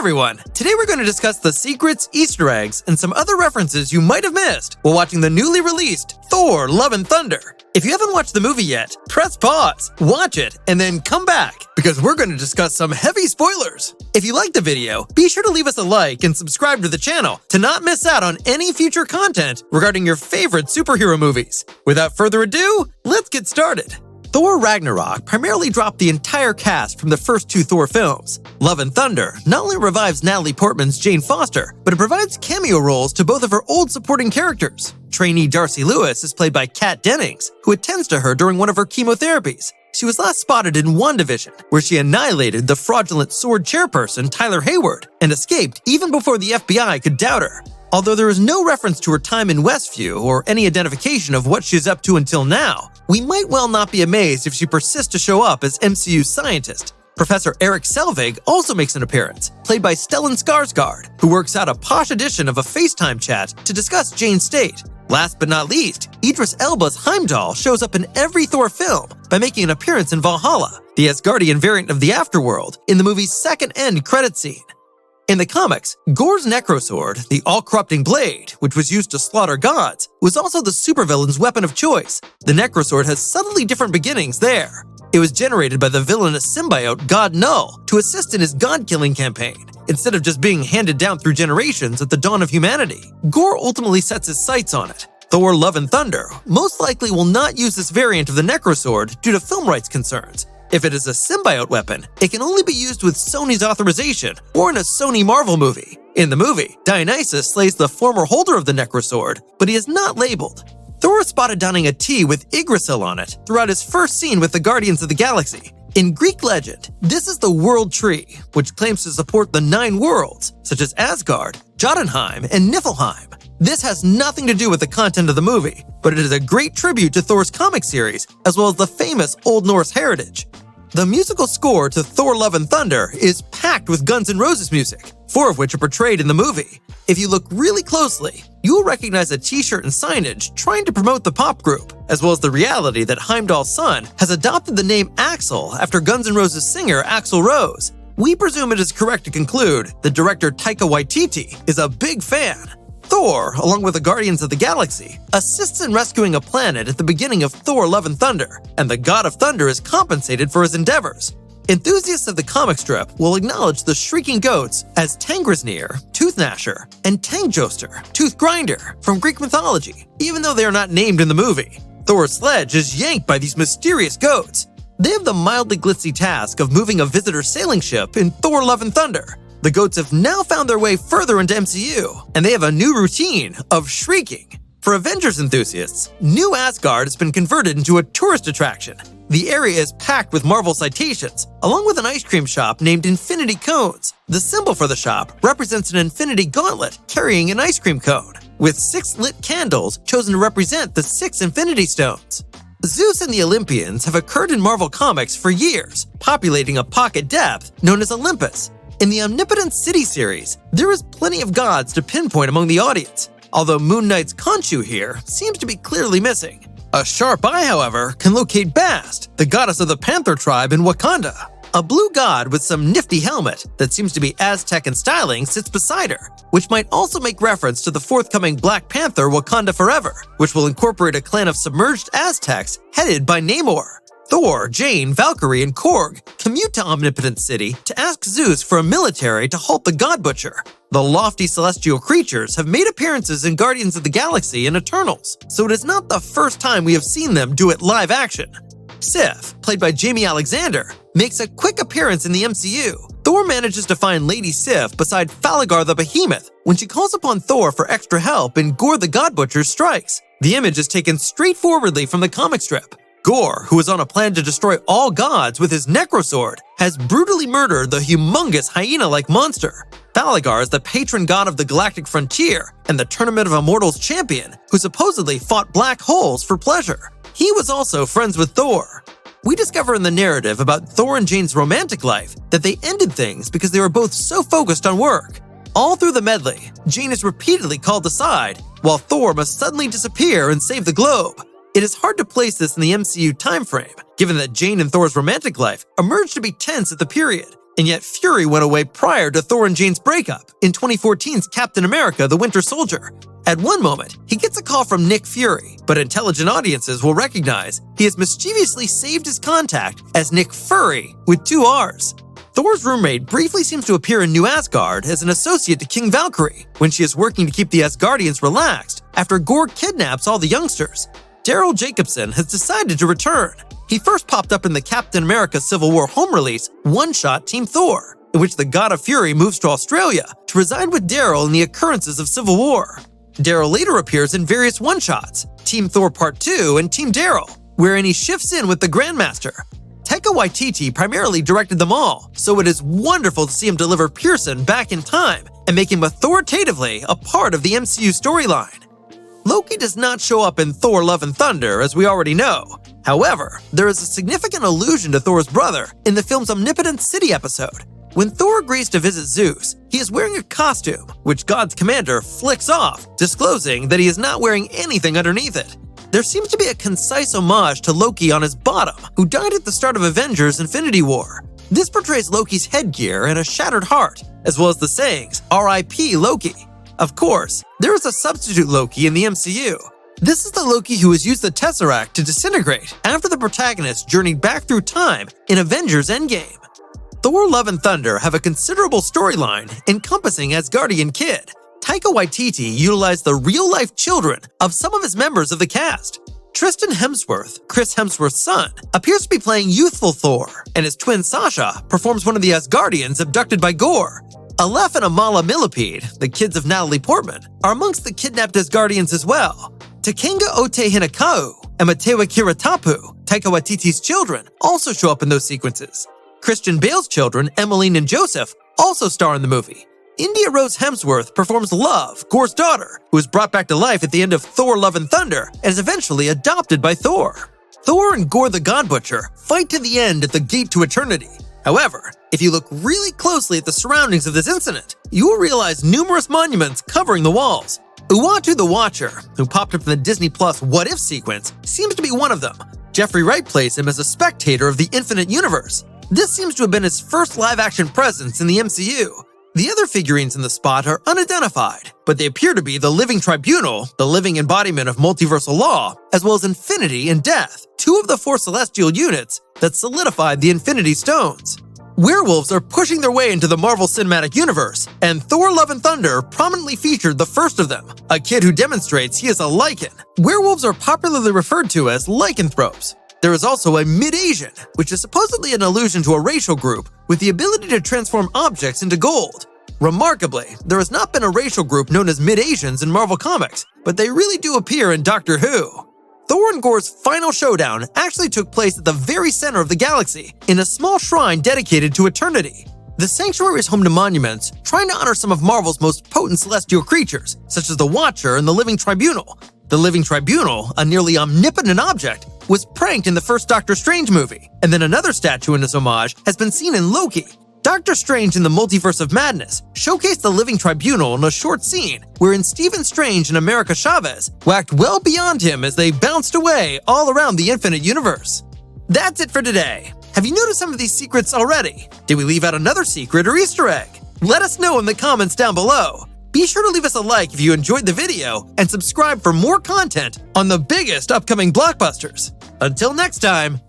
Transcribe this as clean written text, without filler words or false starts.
everyone! Today we're going to discuss the secrets, Easter eggs, and some other references you might have missed while watching the newly released Thor Love and Thunder. If you haven't watched the movie yet, press pause, watch it, and then come back, because we're going to discuss some heavy spoilers. If you liked the video, be sure to leave us a like and subscribe to the channel to not miss out on any future content regarding your favorite superhero movies. Without further ado, let's get started. Thor Ragnarok primarily dropped the entire cast from the first two Thor films. Love and Thunder not only revives Natalie Portman's Jane Foster, but it provides cameo roles to both of her old supporting characters. Trainee Darcy Lewis is played by Kat Dennings, who attends to her during one of her chemotherapies. She was last spotted in WandaVision, where she annihilated the fraudulent sword chairperson Tyler Hayward and escaped even before the FBI could doubt her. Although there is no reference to her time in Westview or any identification of what she's up to until now, we might well not be amazed if she persists to show up as MCU scientist. Professor Eric Selvig also makes an appearance, played by Stellan Skarsgård, who works out a posh edition of a FaceTime chat to discuss Jane's state. Last but not least, Idris Elba's Heimdall shows up in every Thor film by making an appearance in Valhalla, the Asgardian variant of the Afterworld, in the movie's second end credit scene. In the comics, Gorr's Necrosword, the all-corrupting blade, which was used to slaughter gods, was also the supervillain's weapon of choice. The Necrosword has subtly different beginnings there. It was generated by the villainous symbiote God Null to assist in his god-killing campaign, instead of just being handed down through generations at the dawn of humanity. Gorr ultimately sets his sights on it. Thor Love and Thunder most likely will not use this variant of the Necrosword due to film rights concerns. If it is a symbiote weapon, it can only be used with Sony's authorization or in a Sony Marvel movie. In the movie, Dionysus slays the former holder of the Necrosword, but he is not labeled. Thor is spotted donning a tee with Yggdrasil on it throughout his first scene with the Guardians of the Galaxy. In Greek legend, this is the World Tree, which claims to support the 9 worlds, such as Asgard, Jotunheim, and Niflheim. This has nothing to do with the content of the movie, but it is a great tribute to Thor's comic series, as well as the famous Old Norse heritage. The musical score to Thor Love and Thunder is packed with Guns N' Roses music, 4 of which are portrayed in the movie. If you look really closely, you will recognize a t-shirt and signage trying to promote the pop group, as well as the reality that Heimdall's son has adopted the name Axl after Guns N' Roses singer Axl Rose. We presume it is correct to conclude that director Taika Waititi is a big fan. Thor, along with the Guardians of the Galaxy, assists in rescuing a planet at the beginning of Thor Love and Thunder, and the God of Thunder is compensated for his endeavors. Enthusiasts of the comic strip will acknowledge the shrieking goats as Tangrisnir, Toothgnasher, and Tangjoster, Toothgrinder, from Greek mythology, even though they are not named in the movie. Thor's sledge is yanked by these mysterious goats. They have the mildly glitzy task of moving a visitor sailing ship in Thor Love and Thunder. The goats have now found their way further into MCU, and they have a new routine of shrieking. For Avengers enthusiasts, New Asgard has been converted into a tourist attraction. The area is packed with Marvel citations, along with an ice cream shop named Infinity Cones. The symbol for the shop represents an infinity gauntlet carrying an ice cream cone, with 6 lit candles chosen to represent the 6 Infinity Stones. Zeus and the Olympians have occurred in Marvel Comics for years, populating a pocket depth known as Olympus. In the Omnipotence City series, there is plenty of gods to pinpoint among the audience, although Moon Knight's Khonshu here seems to be clearly missing. A sharp eye, however, can locate Bast, the goddess of the Panther tribe in Wakanda. A blue god with some nifty helmet that seems to be Aztec in styling sits beside her, which might also make reference to the forthcoming Black Panther Wakanda Forever, which will incorporate a clan of submerged Aztecs headed by Namor. Thor, Jane, Valkyrie, and Korg commute to Omnipotence City to ask Zeus for a military to halt the God Butcher. The lofty celestial creatures have made appearances in Guardians of the Galaxy and Eternals, so it is not the first time we have seen them do it live action. Sif, played by Jamie Alexander, makes a quick appearance in the MCU. Thor manages to find Lady Sif beside Falligar the Behemoth when she calls upon Thor for extra help in Gorr the God Butcher's strikes. The image is taken straightforwardly from the comic strip. Gorr, who is on a plan to destroy all gods with his Necrosword, has brutally murdered the humongous hyena-like monster. Falligar is the patron god of the galactic frontier and the Tournament of Immortals champion, who supposedly fought black holes for pleasure. He was also friends with Thor. We discover in the narrative about Thor and Jane's romantic life that they ended things because they were both so focused on work. All through the medley, Jane is repeatedly called aside, while Thor must suddenly disappear and save the globe. It is hard to place this in the MCU timeframe, given that Jane and Thor's romantic life emerged to be tense at the period. And yet Fury went away prior to Thor and Jane's breakup in 2014's Captain America: The Winter Soldier. At one moment, he gets a call from Nick Fury, but intelligent audiences will recognize he has mischievously saved his contact as Nick Fury with 2 R's. Thor's roommate briefly seems to appear in New Asgard as an associate to King Valkyrie when she is working to keep the Asgardians relaxed after Gorr kidnaps all the youngsters. Daryl Jacobson has decided to return. He first popped up in the Captain America Civil War home release one-shot Team Thor, in which the God of Fury moves to Australia to reside with Daryl in the occurrences of Civil War. Daryl later appears in various one-shots, Team Thor Part 2 and Team Daryl, wherein he shifts in with the Grandmaster. Taika Waititi primarily directed them all, so it is wonderful to see him deliver Pearson back in time and make him authoritatively a part of the MCU storyline. Loki does not show up in Thor: Love and Thunder, as we already know. However, there is a significant allusion to Thor's brother in the film's Omnipotence City episode. When Thor agrees to visit Zeus, he is wearing a costume, which God's commander flicks off, disclosing that he is not wearing anything underneath it. There seems to be a concise homage to Loki on his bottom, who died at the start of Avengers: Infinity War. This portrays Loki's headgear and a shattered heart, as well as the sayings, "R.I.P. Loki." Of course, there is a substitute Loki in the MCU. This is the Loki who has used the Tesseract to disintegrate after the protagonist journeyed back through time in Avengers Endgame. Thor: Love and Thunder have a considerable storyline encompassing Asgardian Kid. Taika Waititi utilized the real-life children of some of his members of the cast. Tristan Hemsworth, Chris Hemsworth's son, appears to be playing youthful Thor, and his twin Sasha performs one of the Asgardians abducted by Gorr. Aleph and Amala Millipede, the kids of Natalie Portman, are amongst the kidnapped Asgardians as well. Takenga Ote Hinakau and Matewa Kiratapu, Taika Waititi's children, also show up in those sequences. Christian Bale's children, Emmeline and Joseph, also star in the movie. India Rose Hemsworth performs Love, Gorr's daughter, who is brought back to life at the end of Thor: Love and Thunder and is eventually adopted by Thor. Thor and Gorr the God Butcher fight to the end at the Gate to Eternity. However, if you look really closely at the surroundings of this incident, you will realize numerous monuments covering the walls. Uatu the Watcher, who popped up in the Disney Plus What If sequence, seems to be one of them. Jeffrey Wright plays him as a spectator of the Infinite Universe. This seems to have been his first live-action presence in the MCU. The other figurines in the spot are unidentified, but they appear to be the Living Tribunal, the living embodiment of multiversal law, as well as Infinity and Death, 2 of the 4 celestial units that solidified the Infinity Stones. Werewolves are pushing their way into the Marvel Cinematic Universe, and Thor: Love and Thunder prominently featured the first of them, a kid who demonstrates he is a Lycan. Werewolves are popularly referred to as lycanthropes. There is also a Mid-Asian, which is supposedly an allusion to a racial group with the ability to transform objects into gold. Remarkably, there has not been a racial group known as Mid-Asians in Marvel Comics, but they really do appear in Doctor Who. Thor and Gorr's final showdown actually took place at the very center of the galaxy, in a small shrine dedicated to eternity. The sanctuary is home to monuments trying to honor some of Marvel's most potent celestial creatures, such as the Watcher and the Living Tribunal. The Living Tribunal, a nearly omnipotent object, was pranked in the first Doctor Strange movie, and then another statue in this homage has been seen in Loki. Doctor Strange in the Multiverse of Madness showcased the Living Tribunal in a short scene wherein Stephen Strange and America Chavez whacked well beyond him as they bounced away all around the Infinite Universe. That's it for today. Have you noticed some of these secrets already? Did we leave out another secret or Easter egg? Let us know in the comments down below. Be sure to leave us a like if you enjoyed the video and subscribe for more content on the biggest upcoming blockbusters. Until next time,